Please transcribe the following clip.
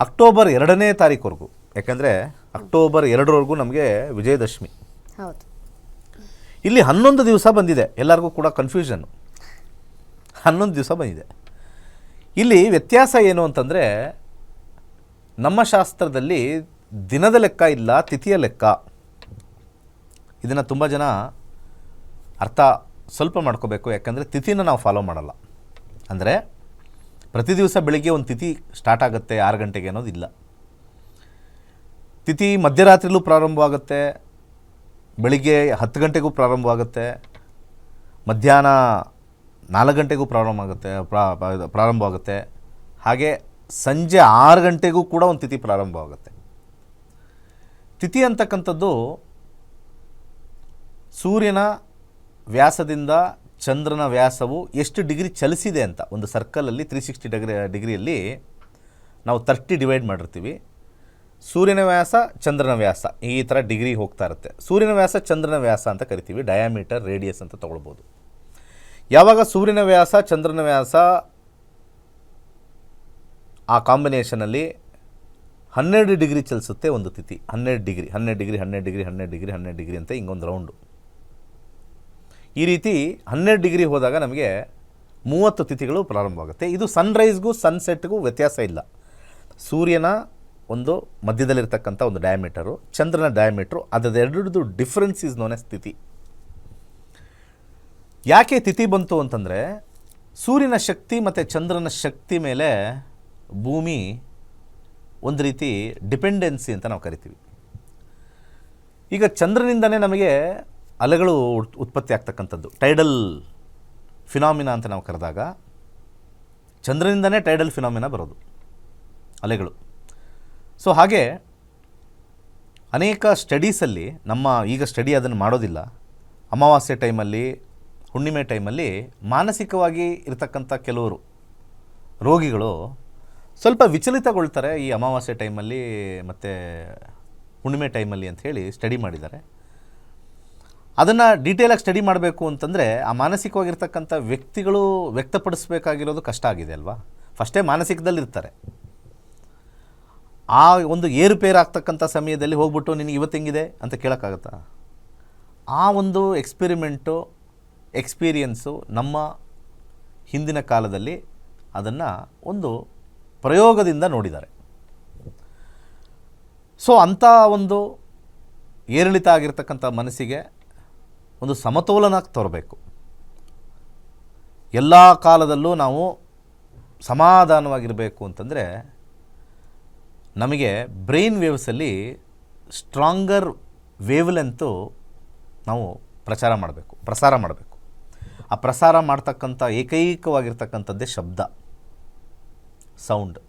October 2ನೇ ತಾರೀಕುವರೆಗೂ, ಯಾಕಂದರೆ October 2ರವರೆಗೂ ನಮಗೆ ವಿಜಯದಶಮಿ. ಹೌದು. ಇಲ್ಲಿ 11 ದಿವಸ ಬಂದಿದೆ, ಎಲ್ಲರಿಗೂ ಕೂಡ ಕನ್ಫ್ಯೂಷನ್ನು. 11 ದಿವಸ ಬಂದಿದೆ. ಇಲ್ಲಿ ವ್ಯತ್ಯಾಸ ಏನು ಅಂತಂದರೆ, ನಮ್ಮ ಶಾಸ್ತ್ರದಲ್ಲಿ ದಿನದ ಲೆಕ್ಕ ಇಲ್ಲ, ತಿಥಿಯ ಲೆಕ್ಕ. ಇದನ್ನು ತುಂಬ ಜನ ಅರ್ಥ ಸ್ವಲ್ಪ ಮಾಡ್ಕೋಬೇಕು. ಯಾಕಂದರೆ ತಿಥಿನ ನಾವು ಫಾಲೋ ಮಾಡಲ್ಲ. ಅಂದರೆ ಪ್ರತಿ ದಿವಸ ಬೆಳಿಗ್ಗೆ ಒಂದು ತಿಥಿ ಸ್ಟಾರ್ಟ್ ಆಗುತ್ತೆ 6 ಗಂಟೆಗೆ ಅನ್ನೋದಿಲ್ಲ. ತಿಥಿ ಮಧ್ಯರಾತ್ರಿಲೂ ಪ್ರಾರಂಭವಾಗುತ್ತೆ, ಬೆಳಿಗ್ಗೆ 10 ಗಂಟೆಗೂ ಪ್ರಾರಂಭವಾಗುತ್ತೆ, ಮಧ್ಯಾಹ್ನ 4 ಗಂಟೆಗೂ ಪ್ರಾರಂಭವಾಗುತ್ತೆ, ಹಾಗೆ ಸಂಜೆ 6 ಗಂಟೆಗೂ ಕೂಡ ಒಂದು ತಿಥಿ ಪ್ರಾರಂಭವಾಗುತ್ತೆ. ತಿಥಿ ಅಂತಕ್ಕಂಥದ್ದು ಸೂರ್ಯನ ವ್ಯಾಸದಿಂದ ಚಂದ್ರನ ವ್ಯಾಸವು ಎಷ್ಟು ಡಿಗ್ರಿ ಚಲಿಸಿದೆ ಅಂತ, ಒಂದು ಸರ್ಕಲಲ್ಲಿ 360 ಡಿಗ್ರಿಯಲ್ಲಿ ನಾವು 30 ಡಿವೈಡ್ ಮಾಡಿರ್ತೀವಿ. ಸೂರ್ಯನ ವ್ಯಾಸ, ಚಂದ್ರನ ವ್ಯಾಸ, ಈ ಥರ ಡಿಗ್ರಿ ಹೋಗ್ತಾ ಇರುತ್ತೆ. ಸೂರ್ಯನ ವ್ಯಾಸ ಚಂದ್ರನ ವ್ಯಾಸ ಅಂತ ಕರಿತೀವಿ, ಡಯಾಮೀಟರ್, ರೇಡಿಯಸ್ ಅಂತ ತೊಗೊಳ್ಬೋದು. ಯಾವಾಗ ಸೂರ್ಯನ ವ್ಯಾಸ ಚಂದ್ರನ ವ್ಯಾಸ ಆ ಕಾಂಬಿನೇಷನಲ್ಲಿ 12 ಡಿಗ್ರಿ ಚಲಿಸುತ್ತೆ ಒಂದು ತಿಥಿ. 12 ಡಿಗ್ರಿ ಅಂತ ಹಿಂಗೊಂದು ರೌಂಡು. ಈ ರೀತಿ 12 ಡಿಗ್ರಿ ಹೋದಾಗ ನಮಗೆ 30 ತಿಥಿಗಳು ಪ್ರಾರಂಭವಾಗುತ್ತೆ. ಇದು ಸನ್ರೈಸ್ಗೂ ಸನ್ಸೆಟ್ಗೂ ವ್ಯತ್ಯಾಸ ಇಲ್ಲ. ಸೂರ್ಯನ ಒಂದು ಮಧ್ಯದಲ್ಲಿರ್ತಕ್ಕಂಥ ಒಂದು ಡಯಾಮೀಟರು, ಚಂದ್ರನ ಡಯಾಮೀಟ್ರು, ಅದೆರಡರದ್ದು ಡಿಫ್ರೆನ್ಸ್ ಈಸ್ ನೋನ್ ಆಸ್ ತಿಥಿ. ಯಾಕೆ ತಿಥಿ ಬಂತು ಅಂತಂದರೆ, ಸೂರ್ಯನ ಶಕ್ತಿ ಮತ್ತು ಚಂದ್ರನ ಶಕ್ತಿ ಮೇಲೆ ಭೂಮಿ ಒಂದು ರೀತಿ ಡಿಪೆಂಡೆನ್ಸಿ ಅಂತ ನಾವು ಕರಿತೀವಿ. ಈಗ ಚಂದ್ರನಿಂದನೇ ನಮಗೆ ಅಲೆಗಳು ಉತ್ಪತ್ತಿ ಆಗ್ತಕ್ಕಂಥದ್ದು, ಟೈಡಲ್ ಫಿನಾಮಿನಾ ಅಂತ ನಾವು ಕರೆದಾಗ ಚಂದ್ರನಿಂದನೇ ಟೈಡಲ್ ಫಿನಾಮಿನಾ ಬರೋದು, ಅಲೆಗಳು. ಸೊ ಹಾಗೆ ಅನೇಕ ಸ್ಟಡೀಸಲ್ಲಿ, ನಮ್ಮ ಈಗ ಸ್ಟಡಿ ಅದನ್ನು ಮಾಡೋದಿಲ್ಲ, ಅಮಾವಾಸ್ಯೆ ಟೈಮಲ್ಲಿ, ಹುಣ್ಣಿಮೆ ಟೈಮಲ್ಲಿ ಮಾನಸಿಕವಾಗಿ ಇರತಕ್ಕಂಥ ಕೆಲವರು ರೋಗಿಗಳು ಸ್ವಲ್ಪ ವಿಚಲಿತಗೊಳ್ತಾರೆ ಈ ಅಮಾವಾಸ್ಯೆ ಟೈಮಲ್ಲಿ ಮತ್ತು ಹುಣ್ಣಿಮೆ ಟೈಮಲ್ಲಿ ಅಂಥೇಳಿ ಸ್ಟಡಿ ಮಾಡಿದ್ದಾರೆ. ಅದನ್ನು ಡೀಟೇಲಾಗಿ ಸ್ಟಡಿ ಮಾಡಬೇಕು ಅಂತಂದರೆ ಆ ಮಾನಸಿಕವಾಗಿರ್ತಕ್ಕಂಥ ವ್ಯಕ್ತಿಗಳು ವ್ಯಕ್ತಪಡಿಸಬೇಕಾಗಿರೋದು ಕಷ್ಟ ಆಗಿದೆ ಅಲ್ವಾ. ಫಸ್ಟೇ ಮಾನಸಿಕದಲ್ಲಿರ್ತಾರೆ. ಆ ಒಂದು ಏರುಪೇರು ಆಗ್ತಕ್ಕಂಥ ಸಮಯದಲ್ಲಿ ಹೋಗ್ಬಿಟ್ಟು ನಿನಗೆ ಇವತ್ತು ಹೆಂಗಿದೆ ಅಂತ ಕೇಳೋಕ್ಕಾಗತ್ತಾ? ಆ ಒಂದು ಎಕ್ಸ್ಪೀರಿಯನ್ಸು ನಮ್ಮ ಹಿಂದಿನ ಕಾಲದಲ್ಲಿ ಅದನ್ನು ಒಂದು ಪ್ರಯೋಗದಿಂದ ನೋಡಿದ್ದಾರೆ. ಸೊ ಅಂಥ ಒಂದು ಏರಿಳಿತ ಆಗಿರ್ತಕ್ಕಂಥ ಮನಸ್ಸಿಗೆ ಒಂದು ಸಮತೋಲನ ತರಬೇಕು. ಎಲ್ಲ ಕಾಲದಲ್ಲೂ ನಾವು ಸಮಾಧಾನವಾಗಿರಬೇಕು ಅಂತಂದರೆ ನಮಗೆ ಬ್ರೈನ್ ವೇವ್ಸಲ್ಲಿ ಸ್ಟ್ರಾಂಗರ್ ವೇವ್ಲೆಂತು ನಾವು ಪ್ರಸಾರ ಮಾಡಬೇಕು. ಆ ಪ್ರಸಾರ ಮಾಡ್ತಕ್ಕಂಥ ಏಕೈಕವಾಗಿರ್ತಕ್ಕಂಥದ್ದೇ ಶಬ್ದ, ಸೌಂಡ್.